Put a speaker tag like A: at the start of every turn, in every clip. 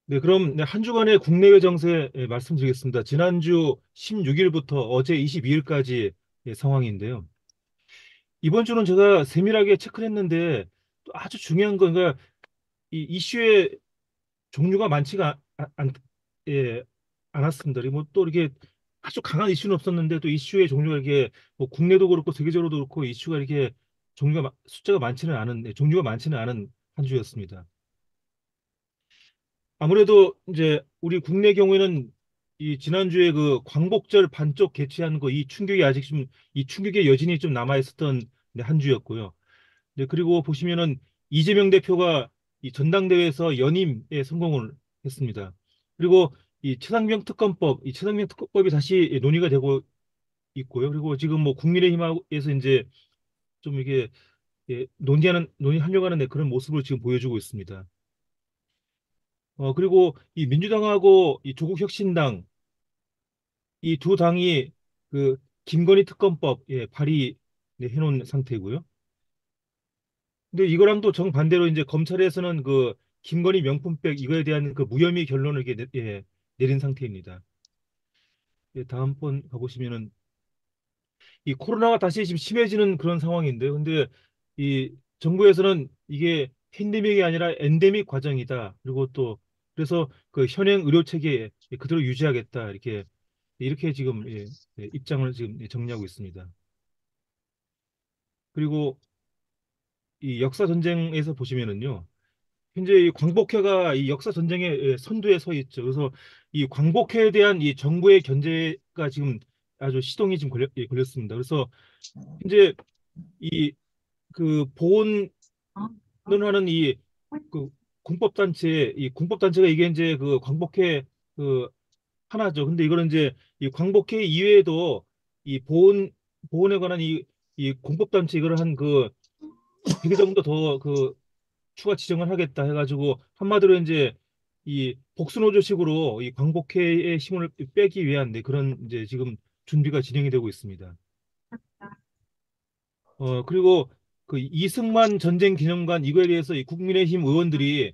A: 네, 그럼 네, 한 주간의 국내외 정세 말씀드리겠습니다. 지난주 16일부터 어제 22일까지 상황인데요. 이번 주는 제가 세밀하게 체크를 했는데 또 아주 중요한 건 그러니까 이 이슈의 종류가 많지가 예, 않았습니다. 그리고 뭐또 이렇게 아주 강한 이슈는 없었는데 또 이슈의 종류가 이렇게 뭐 국내도 그렇고 세계적으로도 그렇고 이슈가 이렇게 숫자가 많지는 않은 종류가 많지는 않은 한 주였습니다. 아무래도 이제 우리 국내 경우에는 이 지난주에 그 광복절 반쪽 개최한 거 이 충격이 아직 좀 이 충격의 여진이 좀 남아 있었던 한 주였고요. 네, 그리고 보시면은 이재명 대표가 이 전당대회에서 연임에 성공을 했습니다. 그리고 이 최상병 특검법이 다시 논의가 되고 있고요. 그리고 지금 뭐 국민의힘에서 이제 좀 이게 논의하려고 하는 그런 모습을 지금 보여주고 있습니다. 그리고 이 민주당하고 이 조국혁신당 이 두 당이 그 김건희 특검법 발의 해놓은 상태고요. 근데 이거랑 또 정반대로 이제 검찰에서는 그 김건희 명품백 이거에 대한 그 무혐의 결론을 이렇게 내린 상태입니다. 다음 번 가보시면은 이 코로나가 다시 지금 심해지는 그런 상황인데, 근데 이 정부에서는 이게 팬데믹이 아니라 엔데믹 과정이다. 그리고 또 그래서 그 현행 의료 체계 그대로 유지하겠다. 이렇게 지금 입장을 지금 정리하고 있습니다. 그리고 이 역사 전쟁에서 보시면은요. 현재 이 광복회가 이 역사 전쟁의 선두에 서 있죠. 그래서 이 광복회에 대한 이 정부의 견제가 지금 아주 시동이 지금 걸렸습니다. 그래서 현재 이 그 보훈을 하는 이 그 공법단체 이 공법단체가 이게 이제 그 광복회 그 하나죠. 근데 이거는 이제 이 광복회 이외에도 이 보훈에 관한 이 공법단체 이거를 한 그 100개 정도 더 추가 지정을 하겠다 해가지고 한마디로 이제 이 복수노조식으로 이 광복회의 힘을 빼기 위한 그런 이제 지금 준비가 진행이 되고 있습니다. 그리고 그 이승만 전쟁 기념관 이거에 대해서 이 국민의힘 의원들이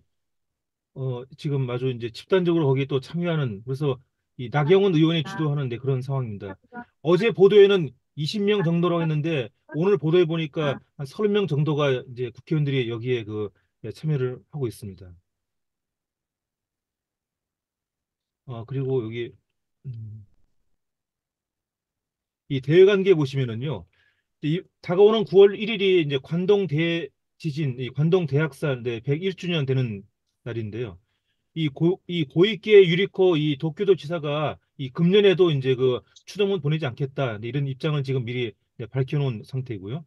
A: 지금 아주 이제 집단적으로 거기에 또 참여하는 그래서 이 나경원 의원이 주도하는 그런 상황입니다. 어제 보도에는 20명 정도라고 했는데 오늘 보도에 보니까 한 30명 정도가 이제 국회의원들이 여기에 참여를 하고 있습니다. 그리고 여기 음, 이 대외관계 보시면은요. 다가오는 9월 1일이 이제 관동 대지진, 이 관동 대학살 101주년 되는 날인데요. 이 고이케 유리코 이 도쿄도 지사가 이 금년에도 이제 그 추동문 보내지 않겠다 이런 입장을 지금 미리 밝혀놓은 상태고요.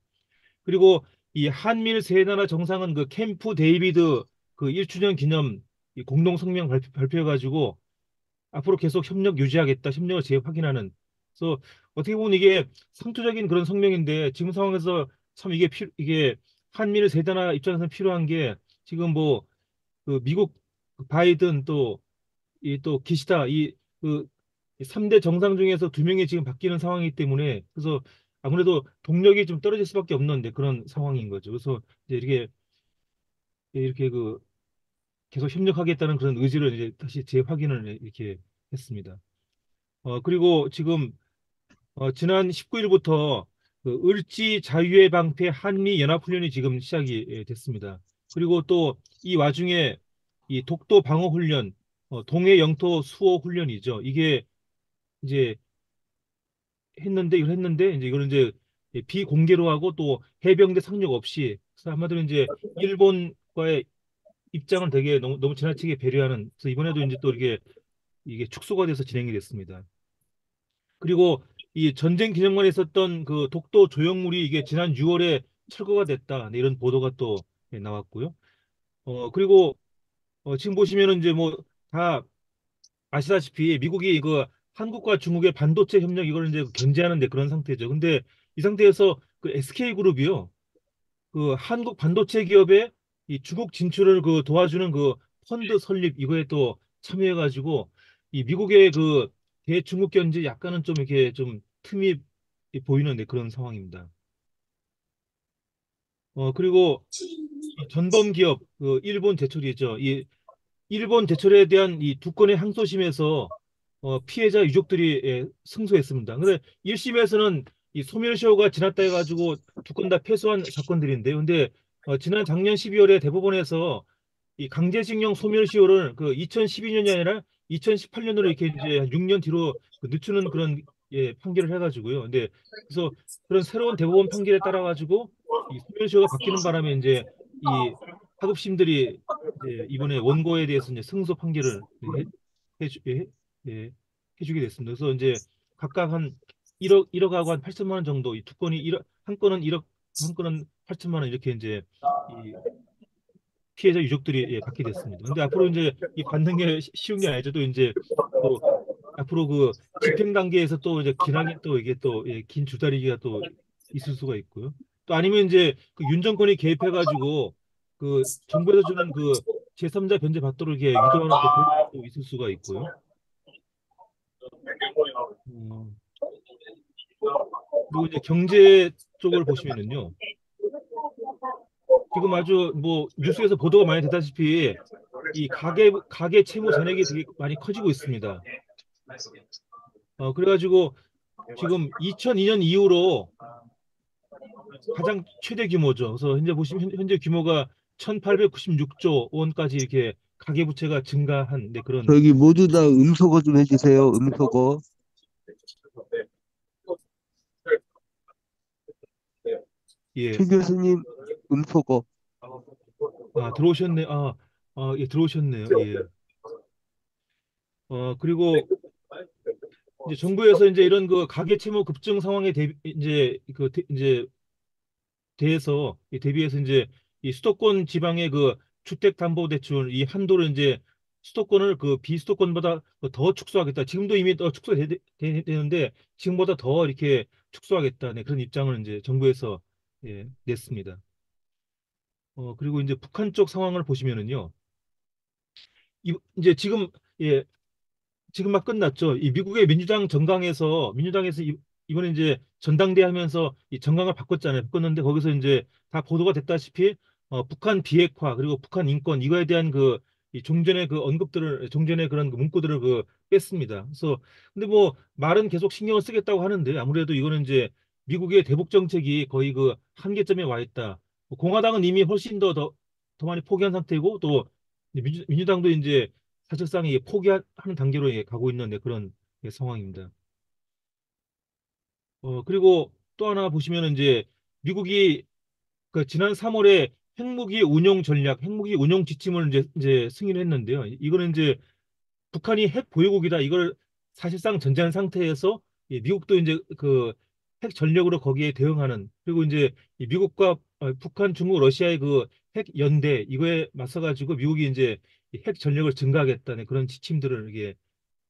A: 그리고 이 한미일 세 나라 정상은 그 캠프 데이비드 그 1주년 기념 이 공동 성명 발표해가지고 앞으로 계속 협력 유지하겠다, 협력을 재확인하는. 그래서 어떻게 보면 이게 상투적인 그런 성명인데 지금 상황에서 참 이게 한미일 세 나라 입장에서 필요한 게 지금 뭐 그 미국 그 바이든 또 이 또 기시다 이그 3대 정상 중에서 두 명이 지금 바뀌는 상황이기 때문에 그래서 아무래도 동력이 좀 떨어질 수밖에 없는 그런 상황인 거죠. 그래서 이제 이렇게 계속 협력하겠다는 그런 의지를 이제 다시 재확인을 이렇게 했습니다. 그리고 지금 지난 19일부터 그 을지 자유의 방패 한미 연합훈련이 지금 시작이 됐습니다. 그리고 또 이 와중에 이 독도 방어 훈련, 동해 영토 수호 훈련이죠. 이게 이제 이걸 했는데 이제 이거는 이제 비공개로 하고 또 해병대 상륙 없이 그래서 한마디로 이제 일본과의 입장을 되게 너무 지나치게 배려하는 그래서 이번에도 이제 또 이게 축소가 돼서 진행이 됐습니다. 그리고 이 전쟁 기념관에 있었던 그 독도 조형물이 이게 지난 6월에 철거가 됐다. 이런 보도가 또 나왔고요. 그리고 지금 보시면은 이제 뭐 다 아시다시피 미국이 이거 한국과 중국의 반도체 협력 이걸 이제 견제하는 그런 상태죠. 근데 이 상태에서 그 SK그룹이요. 그 한국 반도체 기업의 이 중국 진출을 도와주는 그 펀드 설립 이거에 또 참여해가지고 이 미국의 그 대중국 견제 약간은 좀 이렇게 좀 틈이 보이는 그런 상황입니다. 그리고 이 전범 기업 그 일본 제철이죠. 일본 제철에 대한 이 두 건의 항소심에서 피해자 유족들이 승소했습니다. 근데 1심에서는 이 소멸시효가 지났다 해가지고 두 건 다 패소한 사건들인데요. 근데 지난 작년 12월에 대법원에서 이 강제징용 소멸시효를 그 2012년이 아니라 2018년으로 이렇게 이제 6년 뒤로 그 늦추는 그런 판결을 해가지고요. 근데 그래서 그런 새로운 대법원 판결에 따라 가지고 이 소멸시효가 바뀌는 바람에 이제 이 하급심들이 이제 이번에 원고에 대해서 이제 승소 판결을 해주, 예, 예, 해주게 됐습니다. 그래서 이제 각각 한 1억하고 한 8천만 원 정도 이 두 건이 1억, 한 건은 1억, 한 건은 8천만 원 이렇게 이제 이 피해자 유족들이 받게 됐습니다. 근데 앞으로 이제 이 받는 게 쉬운 게 아니죠. 또 이제 또 앞으로 그 집행 단계에서 또 이제 기나긴 또 이게 또 긴 줄다리기가 또 있을 수가 있고요. 또 아니면 이제 그 윤 정권이 개입해가지고 그 정부에서 주는 그 제3자 변제 받도록 이렇게 유도하는 또 그런 일도 있을 수가 있고요. 음, 그리고 이제 경제 쪽을 보시면은요. 지금 아주 뭐 뉴스에서 보도가 많이 되다시피 이 가계 채무 잔액이 되게 많이 커지고 있습니다. 그래가지고 지금 2002년 이후로 가장 최대 규모죠. 그래서 현재 보시면 현재 규모가 1896조 원까지 이렇게 가계부채가 증가한 네, 그런
B: 저기 모두 다 음소거 좀 해주세요. 음소거.
A: 예.
B: 최 교수님, 음소거.
A: 들어오셨네. 예, 들어오셨네요. 예. 그리고 이제 정부에서 이제 이런 그 가계 채무 급증 상황에 대비 이제 이제 대해서 대비해서 이제 이 수도권 지방의 그 주택담보대출 이 한도를 이제 수도권을 그 비수도권보다 더 축소하겠다. 지금도 이미 더 축소되는데 지금보다 더 이렇게 축소하겠다. 네, 그런 입장을 이제 정부에서 냈습니다. 그리고 이제 북한 쪽 상황을 보시면은요. 이제 예, 지금 막 끝났죠. 이 미국의 민주당 정강에서 민주당에서 이번에 이제 전당대 하면서 이 정강을 바꿨잖아요. 바꿨는데 거기서 이제 다 보도가 됐다시피 북한 비핵화 그리고 북한 인권 이거에 대한 그 이 종전의 그 언급들을 종전의 그런 그 문구들을 그 뺐습니다. 그래서 근데 뭐 말은 계속 신경을 쓰겠다고 하는데 아무래도 이거는 이제 미국의 대북 정책이 거의 그 한계점에 와 있다. 뭐 공화당은 이미 훨씬 더 많이 포기한 상태고 또 민주당도 이제 사실상 이게 포기하는 단계로 가고 있는 그런 상황입니다. 그리고 또 하나 보시면 이제 미국이 그 지난 3월에 핵무기 운용 전략, 핵무기 운용 지침을 이제 승인을 했는데요. 이거는 이제 북한이 핵 보유국이다. 이걸 사실상 전제한 상태에서 미국도 이제 그 핵 전력으로 거기에 대응하는 그리고 이제 이 미국과 북한, 중국, 러시아의 그 핵 연대 이거에 맞서 가지고 미국이 이제 이핵 전력을 증가하겠다는 그런 지침들을 이게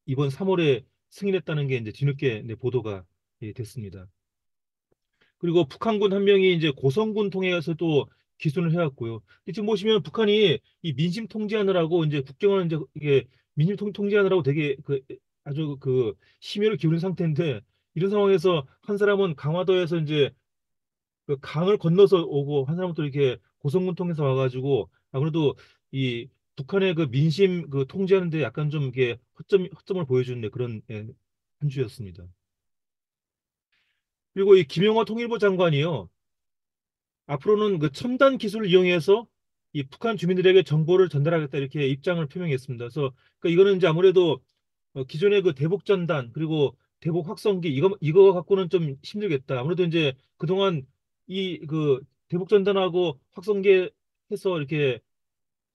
A: 이번 3월에 승인했다는 게 이제 뒤늦게 보도가 됐습니다. 그리고 북한군 한 명이 이제 고성군 통해서 또 기순을 해왔고요. 근데 지금 보시면 북한이 이 민심 통제하느라고 이제 국경을 이제 이게 민심 통제하느라고 되게 그 아주 그 심혈을 기울인 상태인데 이런 상황에서 한 사람은 강화도에서 이제 그 강을 건너서 오고 한 사람은 또 이렇게 고성군 통해서 와가지고 아무래도 이 북한의 그 민심 그 통제하는데 약간 좀 이게 허점을 보여주는 그런 한 주였습니다. 그리고 이 김영호 통일부 장관이요. 앞으로는 그 첨단 기술을 이용해서 이 북한 주민들에게 정보를 전달하겠다 이렇게 입장을 표명했습니다. 그래서 그러니까 이거는 이제 아무래도 기존의 그 대북 전단 그리고 대북 확성기 이거 갖고는 좀 힘들겠다. 아무래도 이제 그동안 이 그 대북 전단하고 확성기 해서 이렇게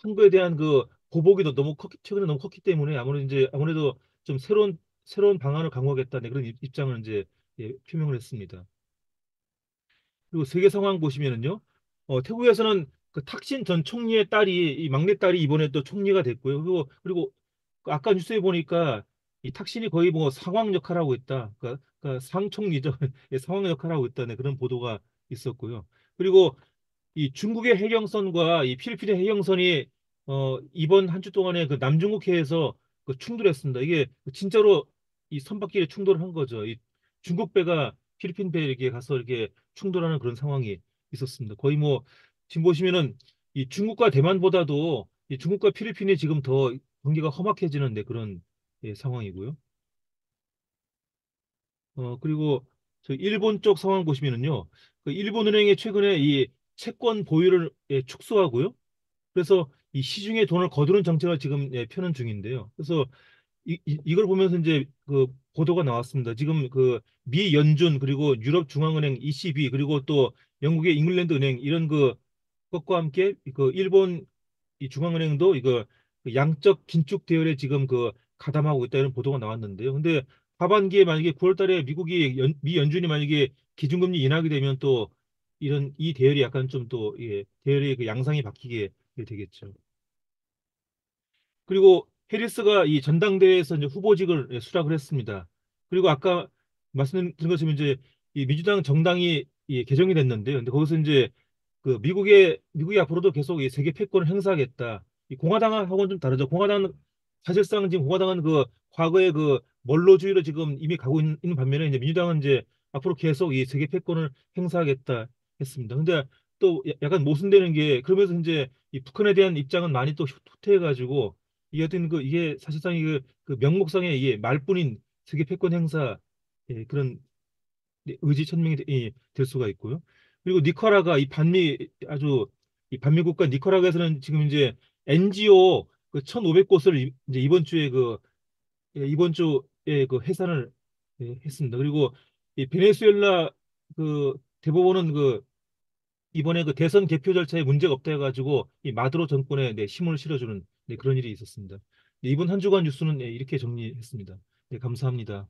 A: 한 거에 대한 그 보복이 너무 최근에 너무 컸기 때문에 아무래도 좀 새로운 방안을 강구하겠다 네, 그런 입장을 이제 표명을 했습니다. 그리고 세계 상황 보시면은요, 태국에서는 그 탁신 전 총리의 딸이 이 막내 딸이 이번에 또 총리가 됐고요. 그리고 그 아까 뉴스에 보니까 이 탁신이 거의 뭐 상황 역할하고 있다. 그러니까 상총리죠. 예, 상황 역할하고 있다는 그런 보도가 있었고요. 그리고 이 중국의 해경선과 이 필리핀의 해경선이 이번 한 주 동안에 그 남중국해에서 그 충돌했습니다. 이게 진짜로 이 선박끼리 충돌을 한 거죠. 이 중국 배가 필리핀 배에 이렇게 가서 이렇게 충돌하는 그런 상황이 있었습니다. 거의 뭐 지금 보시면은 이 중국과 대만보다도 이 중국과 필리핀이 지금 더 관계가 험악해지는 그런 상황이고요. 그리고 저 일본 쪽 상황 보시면은요, 그 일본은행이 최근에 이 채권 보유를 축소하고요. 그래서 이 시중에 돈을 거두는 정책을 지금 펴는 중인데요. 그래서 이걸 보면서 이제 그 보도가 나왔습니다. 지금 그 미 연준 그리고 유럽 중앙은행 ECB 그리고 또 영국의 잉글랜드 은행 이런 그 것과 함께 그 일본 이 중앙은행도 이거 그 양적 긴축 대열에 지금 그 가담하고 있다 이런 보도가 나왔는데요. 근데 하반기에 만약에 9월 달에 미 연준이 만약에 기준금리 인하게 되면 또 이런 이 대열이 약간 좀 또 대열의 그 양상이 바뀌게 되겠죠. 그리고 해리스가 이 전당대회에서 이제 후보직을 수락을 했습니다. 그리고 아까 말씀드린 것처럼 이제 이 민주당 정당이 개정이 됐는데요. 근데 거기서 이제 그 미국이 앞으로도 계속 이 세계 패권을 행사하겠다. 이 공화당하고는 좀 다르죠. 공화당은 사실상 지금 공화당은 그 과거의 그 원로주의로 지금 이미 가고 있는 반면에 이제 민주당은 이제 앞으로 계속 이 세계 패권을 행사하겠다 했습니다. 근데 또 약간 모순되는 게 그러면서 이제 이 북한에 대한 입장은 많이 또 후퇴해가지고 이게 어떤 그 이게 사실상 그 명목상의 이게 말뿐인 세계 패권 행사 그런 의지 천명이 될 수가 있고요. 그리고 니카라가 이 반미 아주 이 반미 국가 니카라과에서는 지금 이제 NGO 그 1,500곳을 이제 이번 주에 그 해산을 했습니다. 그리고 이 베네수엘라 그 대법원은 그 이번에 그 대선 개표 절차에 문제가 없다 해가지고 이 마두로 정권에 힘을 실어주는 그런 일이 있었습니다. 이번 한 주간 뉴스는 이렇게 정리했습니다. 감사합니다.